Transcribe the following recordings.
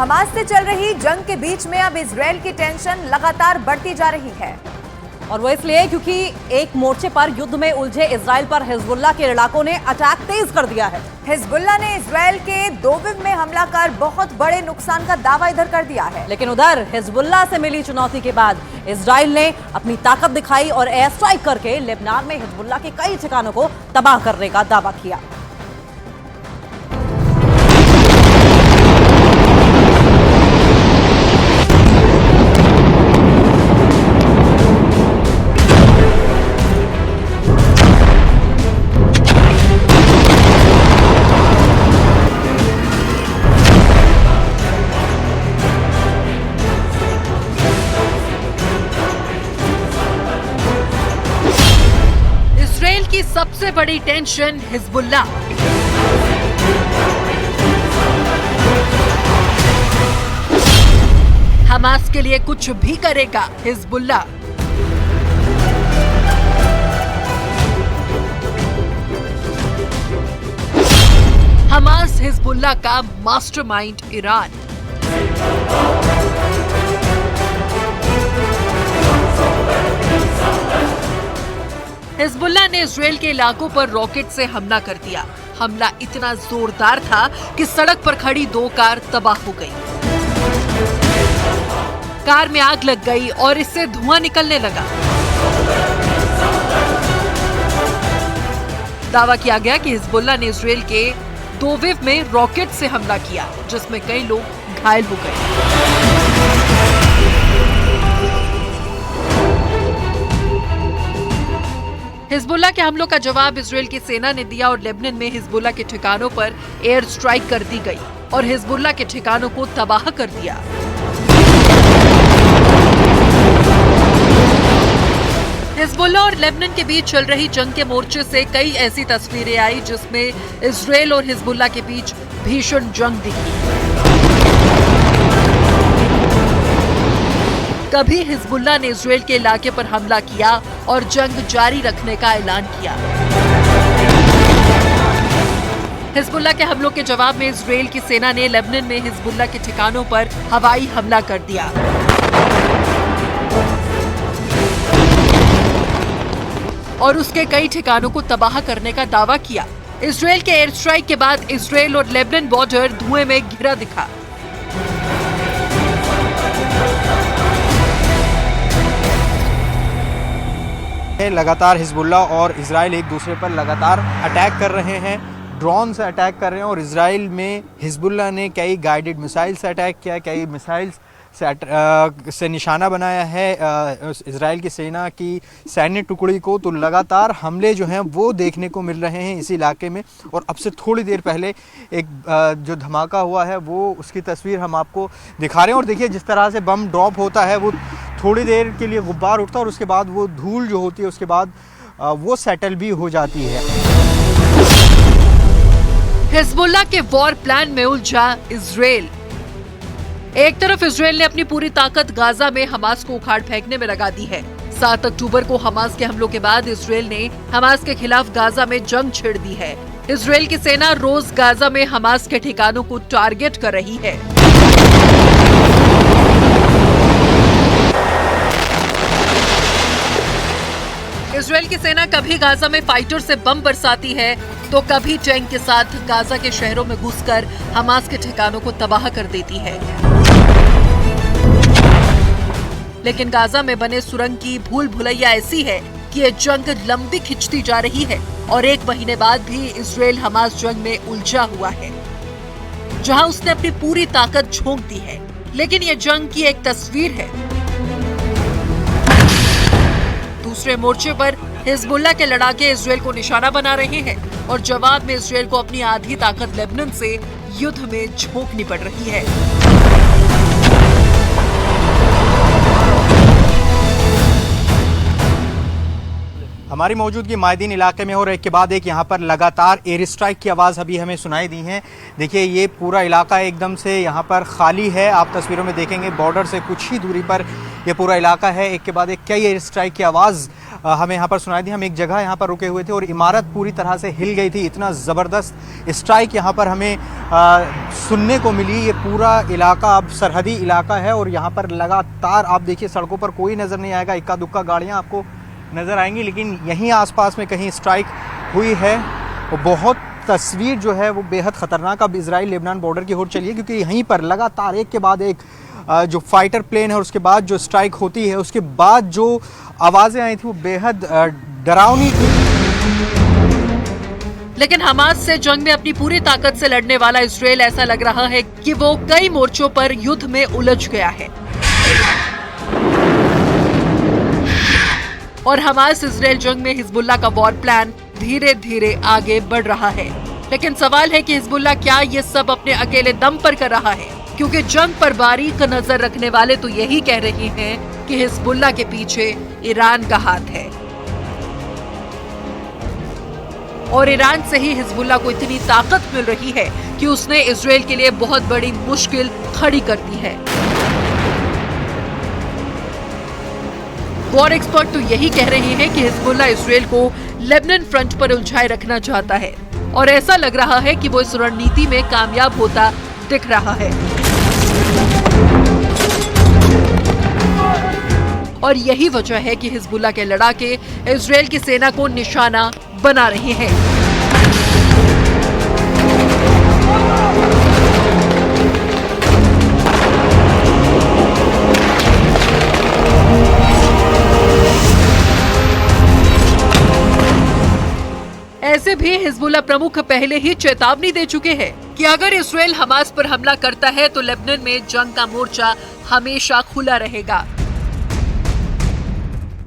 Hamas से चल रही जंग के बीच में अब इजरायल की टेंशन लगातार बढ़ती जा रही है और वो इसलिए क्योंकि एक मोर्चे पर युद्ध में उलझे इजरायल पर हिजबुल्लाह के लड़ाकों ने अटैक तेज कर दिया है। हिजबुल्लाह ने इजरायल के दोविव में हमला कर बहुत बड़े नुकसान का दावा इधर कर दिया है। लेकिन उधर हिजबुल्लाह से मिली चुनौती के बाद इजरायल ने अपनी ताकत दिखाई और एयर स्ट्राइक करके लेबनान में हिजबुल्लाह के कई ठिकानों को तबाह करने का दावा किया। की सबसे बड़ी टेंशन हिजबुल्लाह। हमास के लिए कुछ भी करेगा हिजबुल्लाह। हमास हिजबुल्लाह का मास्टरमाइंड ईरान। हिजबुल्लाह ने इजरायल के इलाकों पर रॉकेट से हमला कर दिया। हमला इतना जोरदार था कि सड़क पर खड़ी 2 कार तबाह हो गई। कार में आग लग गई और इससे धुआं निकलने लगा। दावा किया गया कि हिजबुल्लाह ने इजरायल के दोविव में रॉकेट से हमला किया, जिसमें कई लोग घायल हो गए। हिजबुल्लाह के हमलों का जवाब इजरायल की सेना ने दिया और लेबनान में हिजबुल्लाह के ठिकानों पर एयर स्ट्राइक कर दी गई और हिजबुल्लाह के ठिकानों को तबाह कर दिया। हिजबुल्लाह और लेबनान के बीच चल रही जंग के मोर्चे से कई ऐसी तस्वीरें आई जिसमें इजरायल और हिजबुल्लाह के बीच भीषण जंग दिखी। कभी हिजबुल्लाह ने इजरायल के इलाके पर हमला किया और जंग जारी रखने का ऐलान किया। हिजबुल्लाह के हमलों के जवाब में इजरायल की सेना ने लेबनान में हिजबुल्लाह के ठिकानों पर हवाई हमला कर दिया। और उसके कई ठिकानों को तबाह करने का दावा किया। इजरायल के एयर स्ट्राइक के बाद इजरायल और लेबनान बॉर्डर धुएं में घिरा दिखा। लगातार हिजबुल्लाह और इजराइल एक दूसरे पर लगातार अटैक कर रहे हैं, ड्रोन से अटैक कर रहे हैं। और इजराइल में हिजबुल्लाह ने कई गाइडेड मिसाइल से अटैक किया, कई मिसाइल्स से निशाना बनाया है इजराइल की सेना की सैन्य टुकड़ी को। तो लगातार हमले जो हैं वो देखने को मिल रहे हैं इस इलाके में। और अब से थोड़ी देर पहले एक जो धमाका हुआ है वो उसकी तस्वीर हम आपको दिखा रहे हैं। और देखिए जिस तरह से बम ड्रॉप होता है वो थोड़ी देर के लिए गुब्बार उठता है और उसके बाद वो धूल जो होती है उसके बाद वो सेटल भी हो जाती है। हिजबुल्लाह के वॉर प्लान में उलझा इजरायल। एक तरफ इजरायल ने अपनी पूरी ताकत गाजा में हमास को उखाड़ फेंकने में लगा दी है। 7 अक्टूबर को हमास के हमलों के बाद इजरायल ने हमास के खिलाफ गाजा में जंग छेड़ दी है। इजरायल की सेना रोज गाजा में हमास के ठिकानों को टारगेट कर रही है। इजरायल की सेना कभी गाजा में फाइटर से बम बरसाती है तो कभी टैंक के साथ गाजा के शहरों में घुसकर हमास के ठिकानों को तबाह कर देती है। लेकिन गाजा में बने सुरंग की भूल भुलैया ऐसी है कि ये जंग लंबी खिंचती जा रही है और 1 महीने बाद भी इजरायल हमास जंग में उलझा हुआ है, जहां उसने अपनी पूरी ताकत झोंक दी है। लेकिन ये जंग की एक तस्वीर है। दूसरे मोर्चे पर हिजबुल्लाह के लड़ाके इजरायल को निशाना बना रहे हैं और जवाब में इजरायल को अपनी आधी ताकत लेबनान से युद्ध में झोंकनी पड़ रही है। हमारी मौजूदगी मायदीन इलाके में हो और एक के बाद एक यहाँ पर लगातार एयर स्ट्राइक की आवाज़ अभी हमें सुनाई दी है। देखिए ये पूरा इलाका एकदम से यहाँ पर खाली है। आप तस्वीरों में देखेंगे बॉर्डर से कुछ ही दूरी पर ये पूरा इलाका है। एक के बाद एक कई एयर स्ट्राइक की आवाज़ हमें यहाँ पर सुनाई दी। हम एक जगह यहाँ पर रुके हुए थे और इमारत पूरी तरह से हिल गई थी। इतना ज़बरदस्त स्ट्राइक यहाँ पर हमें सुनने को मिली। ये पूरा इलाका अब सरहदी इलाका है और यहाँ पर लगातार आप देखिए सड़कों पर कोई नज़र नहीं आएगा, इक्का दुक्का गाड़ियाँ आपको नज़र आएंगी, लेकिन यहीं आसपास में कहीं स्ट्राइक हुई है। और बहुत तस्वीर जो है वो बेहद ख़तरनाक अब इजराइल लेबनान बॉर्डर की ओर चली है, क्योंकि यहीं पर लगातार एक के बाद एक जो फाइटर प्लेन है और उसके बाद जो स्ट्राइक होती है, उसके बाद जो आवाज़ें आई थी वो बेहद डरावनी थी। लेकिन हमास से जंग में अपनी पूरी ताकत से लड़ने वाला इजराइल ऐसा लग रहा है कि वो कई मोर्चों पर युद्ध में उलझ गया है और हमास इजराइल जंग में हिजबुल्लाह का वॉर प्लान धीरे धीरे आगे बढ़ रहा है। लेकिन सवाल है कि हिजबुल्लाह क्या ये सब अपने अकेले दम पर कर रहा है, क्योंकि जंग पर बारीक नजर रखने वाले तो यही कह रहे हैं कि हिजबुल्लाह के पीछे ईरान का हाथ है और ईरान से ही हिजबुल्लाह को इतनी ताकत मिल रही है कि उसने इजराइल के लिए बहुत बड़ी मुश्किल खड़ी कर दी है। वॉर एक्सपर्ट तो यही कह रहे हैं कि हिजबुल्लाह इजराइल को लेबनान फ्रंट पर उलझाए रखना चाहता है और ऐसा लग रहा है कि वो इस रणनीति में कामयाब होता दिख रहा है और यही वजह है कि हिजबुल्लाह के लड़ाके इजराइल की सेना को निशाना बना रहे हैं। ऐसे भी हिजबुल्लाह प्रमुख पहले ही चेतावनी दे चुके हैं कि अगर इजराइल हमास पर हमला करता है तो लेबनान में जंग का मोर्चा हमेशा खुला रहेगा।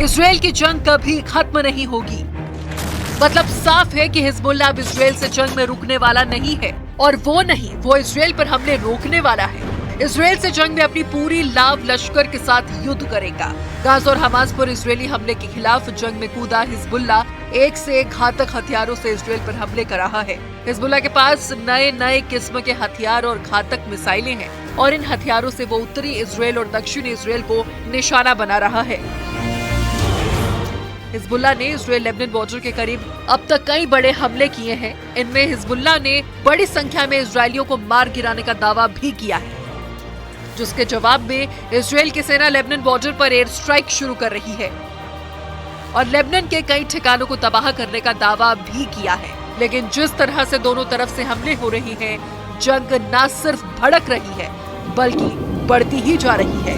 इजराइल की जंग कभी खत्म नहीं होगी। मतलब साफ है कि हिजबुल्लाह अब इजराइल से जंग में रुकने वाला नहीं है और वो इजराइल पर हमले रोकने वाला है। इजराइल से जंग में अपनी पूरी लाव लश्कर के साथ युद्ध करेगा। गाजा और हमास पर इजरायली हमले के खिलाफ जंग में कूदा हिजबुल्लाह एक से एक घातक हथियारों से इजराइल पर हमले कर रहा है। हिजबुल्लाह के पास नए नए किस्म के हथियार और घातक मिसाइलें हैं और इन हथियारों से वो उत्तरी इजराइल और दक्षिणी इजराइल को निशाना बना रहा है। हिजबुल्लाह ने इजराइल लेबनान बॉर्डर के करीब अब तक कई बड़े हमले किए हैं। इनमें हिजबुल्लाह ने बड़ी संख्या में इजरायलियों को मार गिराने का दावा भी किया है, जिसके जवाब में इजराइल की सेना लेबनान बॉर्डर पर एयर स्ट्राइक शुरू कर रही है और लेबनान के कई ठिकानों को तबाह करने का दावा भी किया है। लेकिन जिस तरह से दोनों तरफ से हमले हो रही हैं, जंग न सिर्फ भड़क रही है बल्कि बढ़ती ही जा रही है।